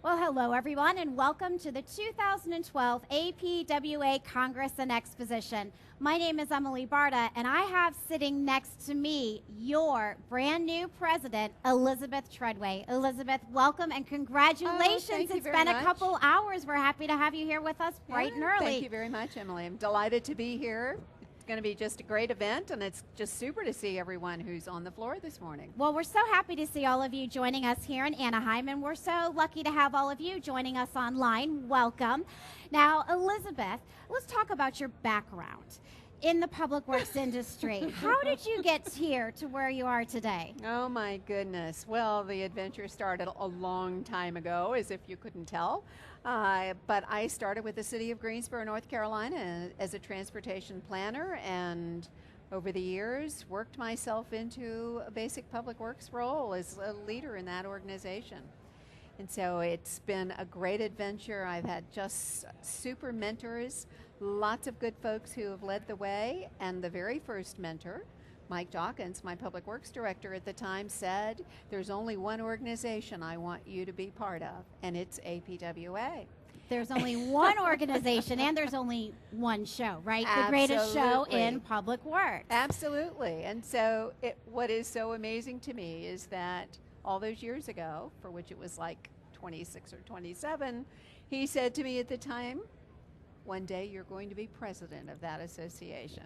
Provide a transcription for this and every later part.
Well, hello, everyone, and welcome to the 2012 APWA Congress and Exposition. My name is Emilie Barta, and I have sitting next to me your brand new president, Elizabeth Treadway. Elizabeth, welcome and congratulations. Thank you It's very been a much. couple hours. We're happy to have you here with us bright and early. Thank you very much, Emily. I'm delighted to be here. It's going to be just a great event, and it's just super to see everyone who's on the floor this morning. Well, we're so happy to see all of you joining us here in Anaheim, and we're so lucky to have all of you joining us online. Welcome. Now, Elizabeth, let's talk about your background in the public works industry. How did you get here to where you are today? Oh my goodness. Well, the adventure started a long time ago, as if you couldn't tell. But I started with the city of Greensboro, North Carolina as a transportation planner, and over the years worked myself into a basic public works role as a leader in that organization. And so it's been a great adventure. I've had just super mentors, lots of good folks who have led the way. And the very first mentor, Mike Dawkins, my public works director at the time, said, there's only one organization I want you to be part of, and it's APWA. There's only one organization and there's only one show, right? The greatest show in public works. Absolutely. And so what is so amazing to me is that all those years ago, for which it was like 26 or 27, he said to me at the time, one day you're going to be president of that association.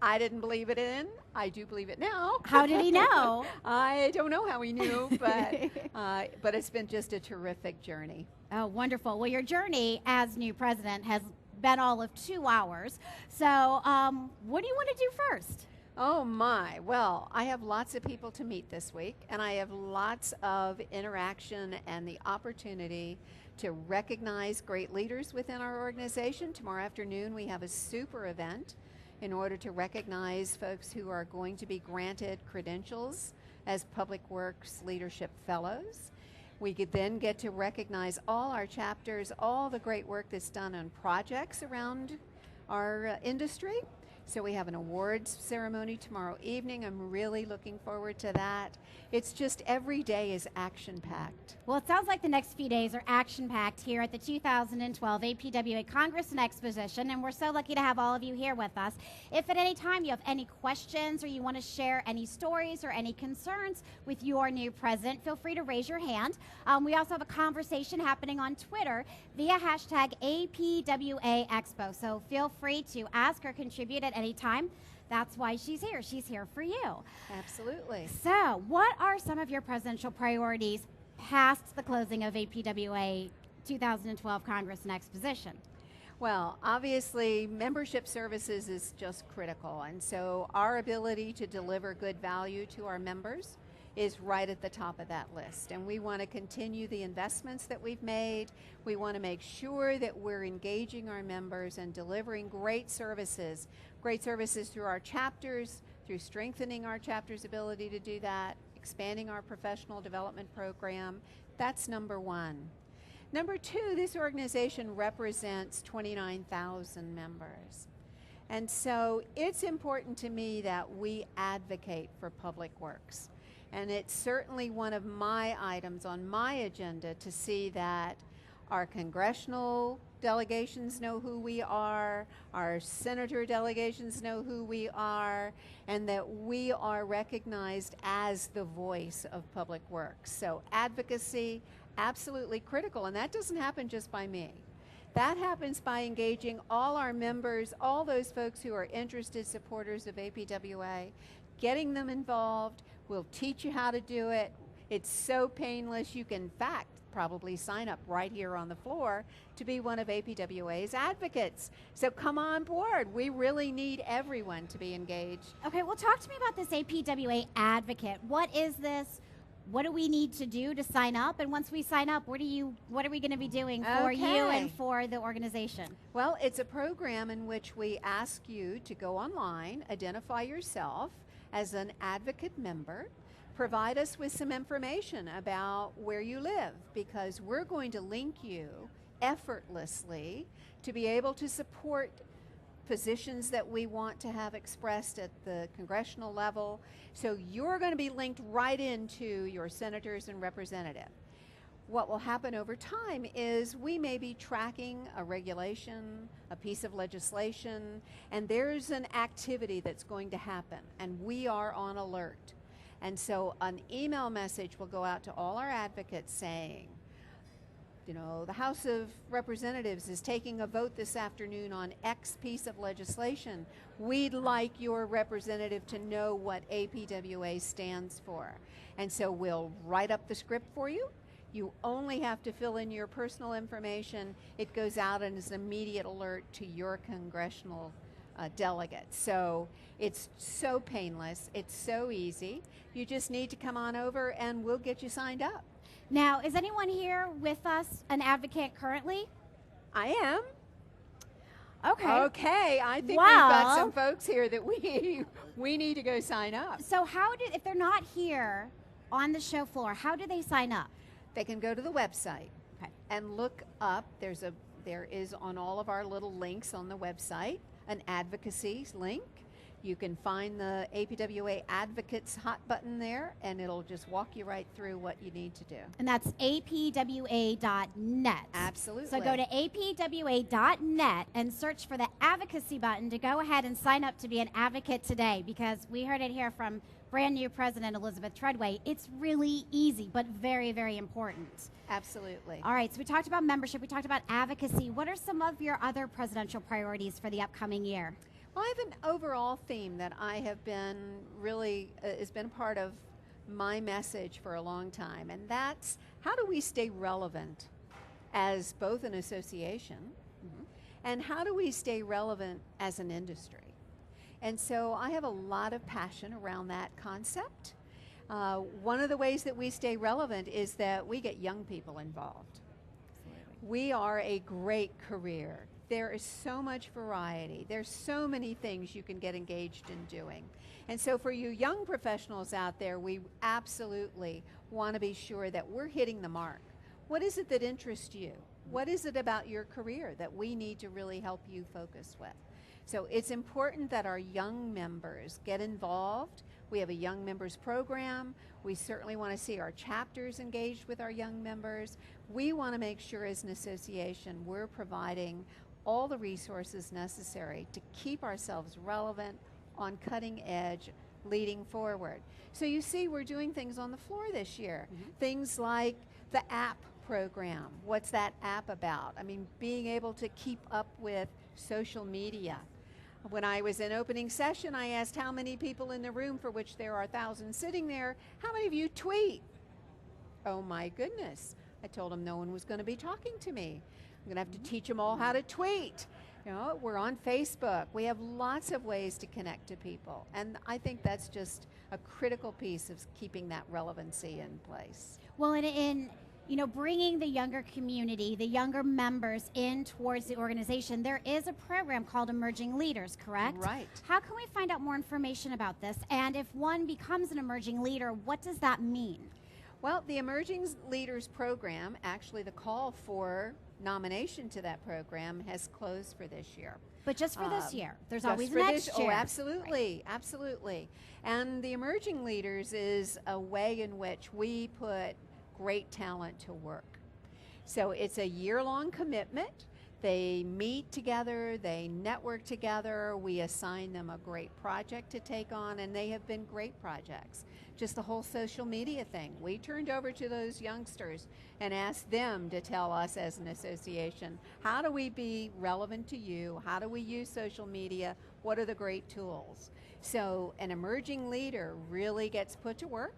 I didn't believe it in. I do believe it now. How did he know? I don't know how he knew, but it's been just a terrific journey. Oh, wonderful. Well, your journey as new president has been all of 2 hours. So what do you want to do first? Oh my, well, I have lots of people to meet this week, and I have lots of interaction and the opportunity to recognize great leaders within our organization. Tomorrow afternoon we have a super event in order to recognize folks who are going to be granted credentials as Public Works Leadership Fellows. We could then get to recognize all our chapters, all the great work that's done on projects around our industry. So we have an awards ceremony tomorrow evening. I'm really looking forward to that. It's just every day is action-packed. Well, it sounds like the next few days are action-packed here at the 2012 APWA Congress and Exposition, and we're so lucky to have all of you here with us. If at any time you have any questions or you want to share any stories or any concerns with your new president, feel free to raise your hand. We also have a conversation happening on Twitter via hashtag APWA Expo, so feel free to ask or contribute at any time. That's why she's here. She's here for you. Absolutely. So, what are some of your presidential priorities past the closing of APWA 2012 Congress and Exposition? Well, obviously, membership services is just critical, and so our ability to deliver good value to our members is right at the top of that list. And we want to continue the investments that we've made. We want to make sure that we're engaging our members and delivering great services through our chapters, through strengthening our chapters' ability to do that, expanding our professional development program. That's number one. Number two, this organization represents 29,000 members. And so it's important to me that we advocate for public works. And it's certainly one of my items on my agenda to see that our congressional delegations know who we are, our senator delegations know who we are, and that we are recognized as the voice of public works. So advocacy, absolutely critical, and that doesn't happen just by me. That happens by engaging all our members, all those folks who are interested supporters of APWA, getting them involved. We'll teach you how to do it. It's so painless. You can, in fact, probably sign up right here on the floor to be one of APWA's advocates. So come on board. We really need everyone to be engaged. Okay, well, talk to me about this APWA advocate. What is this? What do we need to do to sign up? And once we sign up, what are we going to be doing for you and for the organization? Well, it's a program in which we ask you to go online, identify yourself as an advocate member, provide us with some information about where you live, because we're going to link you effortlessly to be able to support positions that we want to have expressed at the congressional level. So you're going to be linked right into your senators and representatives. what will happen over time is we may be tracking a regulation, a piece of legislation, and there's an activity that's going to happen, and we are on alert. And so an email message will go out to all our advocates saying, you know, the House of Representatives is taking a vote this afternoon on X piece of legislation. We'd like your representative to know what APWA stands for. And so we'll write up the script for you. You only have to fill in your personal information. It goes out and is an immediate alert to your congressional delegates. So it's so painless. It's so easy. You just need to come on over and we'll get you signed up. Now, is anyone here with us an advocate currently? I am. Okay. Okay, I think we've got some folks here that we need to go sign up. So if they're not here on the show floor, how do they sign up? They can go to the website Okay. and look up. There is on all of our little links on the website an advocacy link. You can find the APWA Advocates hot button there, and it'll just walk you right through what you need to do. And that's apwa.net. Absolutely. So go to apwa.net and search for the advocacy button to go ahead and sign up to be an advocate today, because we heard it here from brand new President Elizabeth Treadway. It's really easy, but very, very important. Absolutely. All right, so we talked about membership, we talked about advocacy. What are some of your other presidential priorities for the upcoming year? Well, I have an overall theme that I have been really, has been part of my message for a long time, and that's how do we stay relevant as both an association, and how do we stay relevant as an industry? And so I have a lot of passion around that concept. One of the ways that we stay relevant is that we get young people involved. Absolutely. We are a great career. There is so much variety. There's so many things you can get engaged in doing. And so for you young professionals out there, we absolutely want to be sure that we're hitting the mark. What is it that interests you? What is it about your career that we need to really help you focus with? So it's important that our young members get involved. We have a young members program. We certainly want to see our chapters engaged with our young members. We want to make sure as an association we're providing all the resources necessary to keep ourselves relevant, on cutting edge, leading forward. So you see we're doing things on the floor this year. Things like the app program. What's that app about? I mean, being able to keep up with social media. When I was in opening session, I asked how many people in the room, for which there are thousands sitting there, how many of you tweet? Oh my goodness. I told them no one was going to be talking to me. I'm going to have to teach them all how to tweet. You know, we're on Facebook. We have lots of ways to connect to people. And I think that's just a critical piece of keeping that relevancy in place. Well, in bringing the younger community, the younger members in towards the organization, there is a program called Emerging Leaders, correct? Right. How can we find out more information about this? And if one becomes an emerging leader, what does that mean? Well, the Emerging Leaders program, actually the call for nomination to that program has closed for this year. But just for this year. There's always next year. Oh, absolutely, right. Absolutely. And the Emerging Leaders is a way in which we put great talent to work. So it's a year-long commitment. They meet together, they network together, we assign them a great project to take on, and they have been great projects. Just the whole social media thing. We turned over to those youngsters and asked them to tell us as an association, how do we be relevant to you? How do we use social media? What are the great tools? So an emerging leader really gets put to work.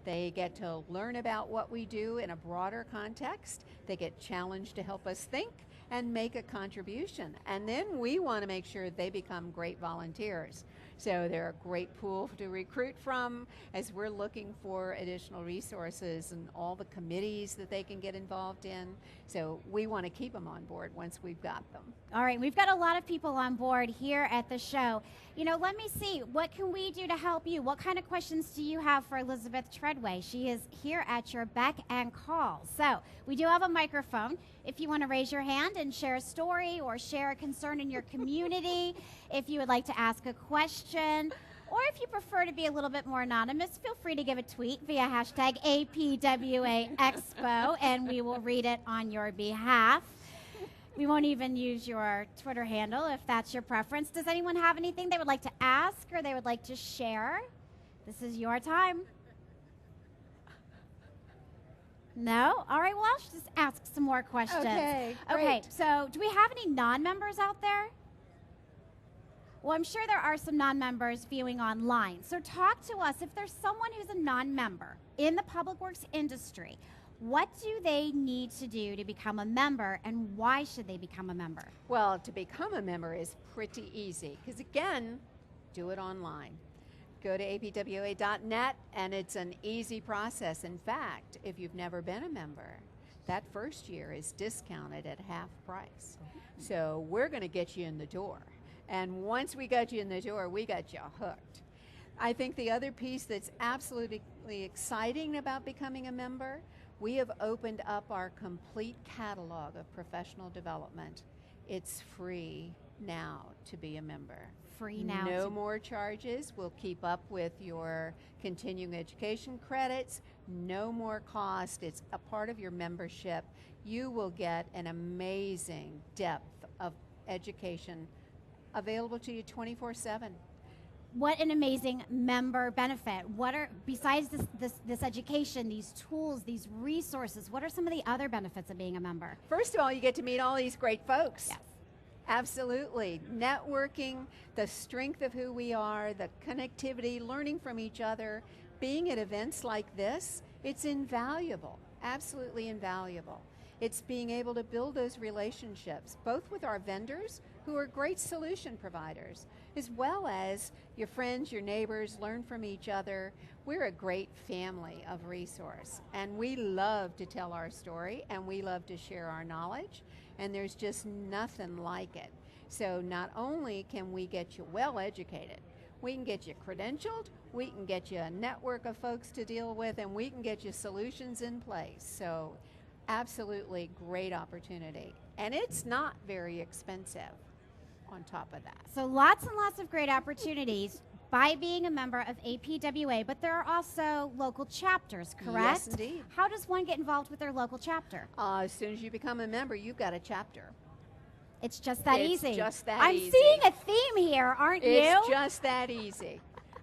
They get to learn about what we do in a broader context. They get challenged to help us think and make a contribution. And then we want to make sure they become great volunteers. So they're a great pool to recruit from as we're looking for additional resources and all the committees that they can get involved in. So we want to keep them on board once we've got them. All right, we've got a lot of people on board here at the show. You know, let me see, what can we do to help you? What kind of questions do you have for Elizabeth Treadway? She is here at your beck and call. So we do have a microphone. If you want to raise your hand and share a story or share a concern in your community, if you would like to ask a question, Or if you prefer to be a little bit more anonymous, feel free to give a tweet via hashtag APWA Expo, and we will read it on your behalf. We won't even use your Twitter handle if that's your preference. Does anyone have anything they would like to ask or they would like to share? This is your time. No? All right, well, I'll just ask some more questions. Okay, Okay, great. so do we have any non-members out there? Well, I'm sure there are some non-members viewing online. So talk to us. If there's someone who's a non-member in the public works industry, what do they need to do to become a member, and why should they become a member? Well, to become a member is pretty easy because, again, do it online. Go to apwa.net, and it's an easy process. In fact, if you've never been a member, that first year is discounted at half price. So we're going to get you in the door. And once we got you in the door, we got you hooked. I think the other piece that's absolutely exciting about becoming a member, we have opened up our complete catalog of professional development. It's free now to be a member. Free now. No more charges. We'll keep up with your continuing education credits. No more cost. It's a part of your membership. You will get an amazing depth of education available to you 24/7. What an amazing member benefit. What are, besides this education, these tools, these resources, what are some of the other benefits of being a member? First of all, you get to meet all these great folks. Yes. Absolutely. Networking, the strength of who we are, the connectivity, learning from each other, being at events like this, it's invaluable, absolutely invaluable. It's being able to build those relationships, both with our vendors, who are great solution providers, as well as your friends, your neighbors, learn from each other. We're a great family of resource, and we love to tell our story, and we love to share our knowledge, and there's just nothing like it. So not only can we get you well educated, we can get you credentialed, we can get you a network of folks to deal with, and we can get you solutions in place. So absolutely great opportunity. And it's not very expensive on top of that. So lots and lots of great opportunities by being a member of APWA, but there are also local chapters, correct? Yes, indeed. How does one get involved with their local chapter? As soon as you become a member, you've got a chapter. It's just that easy. It's just that I'm easy. seeing a theme here, aren't you? It's just that easy.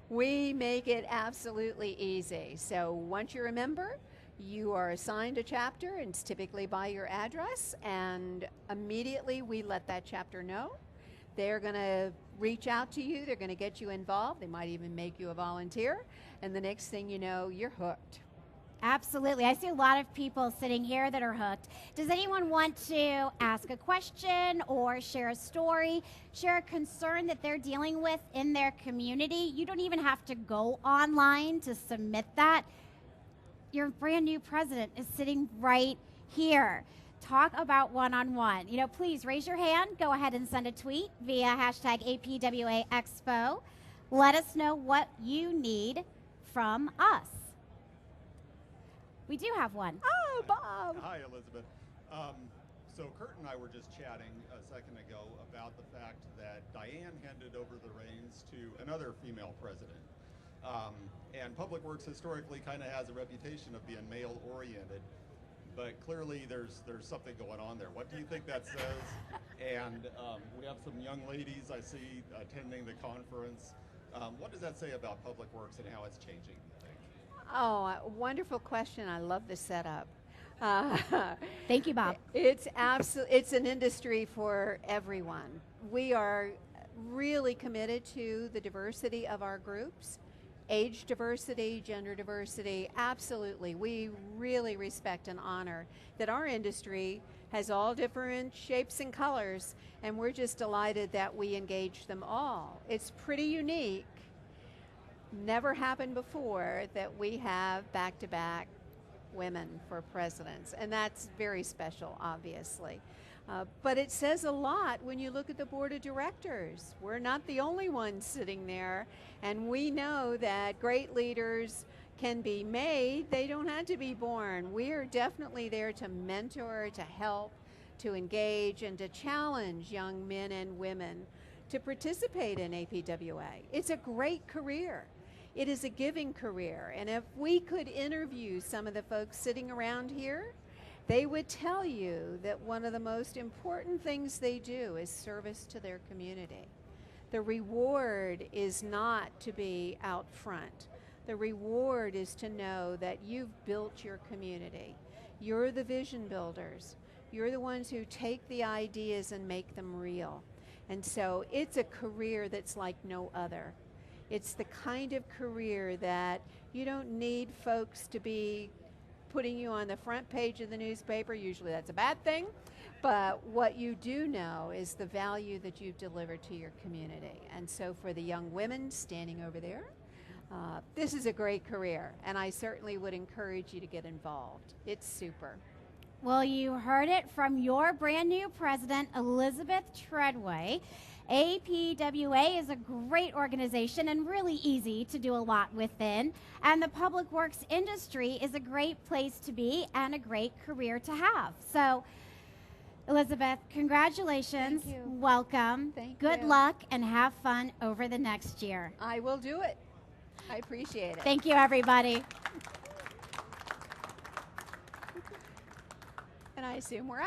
We make it absolutely easy. So once you're a member, you are assigned a chapter, and it's typically by your address, and immediately we let that chapter know. They're going to reach out to you. They're going to get you involved. They might even make you a volunteer, and the next thing you know, you're hooked. Absolutely. I see a lot of people sitting here that are hooked. Does anyone want to ask a question or share a story, share a concern that they're dealing with in their community? You don't even have to go online to submit that. Your brand new president is sitting right here. Talk about one-on-one. You know, please raise your hand. Go ahead and send a tweet via hashtag APWA Expo. Let us know what you need from us. We do have one. Oh, Bob. Hi, Elizabeth. So Kurt and I were just chatting a second ago about the fact that Diane handed over the reins to another female president. And Public Works historically kind of has a reputation of being male-oriented, but clearly there's something going on there. What do you think that says? And we have some young ladies I see attending the conference. What does that say about Public Works and how it's changing, you think? Oh, wonderful question. I love the setup. Thank you, Bob. It's an industry for everyone. We are really committed to the diversity of our groups. Age diversity, gender diversity, absolutely. We really respect and honor that our industry has all different shapes and colors, and we're just delighted that we engage them all. It's pretty unique. Never happened before that we have back-to-back women for presidents, and that's very special, obviously. But it says a lot when you look at the board of directors. We're not the only ones sitting there, and we know that great leaders can be made. They don't have to be born. We are definitely there to mentor, to help, to engage, and to challenge young men and women to participate in APWA. It's a great career. It is a giving career. And if we could interview some of the folks sitting around here, they would tell you that one of the most important things they do is service to their community. The reward is not to be out front. The reward is to know that you've built your community. You're the vision builders. You're the ones who take the ideas and make them real. And so it's a career that's like no other. It's the kind of career that you don't need folks to be putting you on the front page of the newspaper. Usually that's a bad thing. But what you do know is the value that you've delivered to your community. And so for the young women standing over there, this is a great career, and I certainly would encourage you to get involved. It's super. Well, you heard it from your brand new president, Elizabeth Treadway. APWA is a great organization and really easy to do a lot within. And the public works industry is a great place to be and a great career to have. So, Elizabeth, congratulations. Thank you. Welcome. Thank Good you. luck and have fun over the next year. I will do it. I appreciate it. Thank you, everybody. And I assume we're out.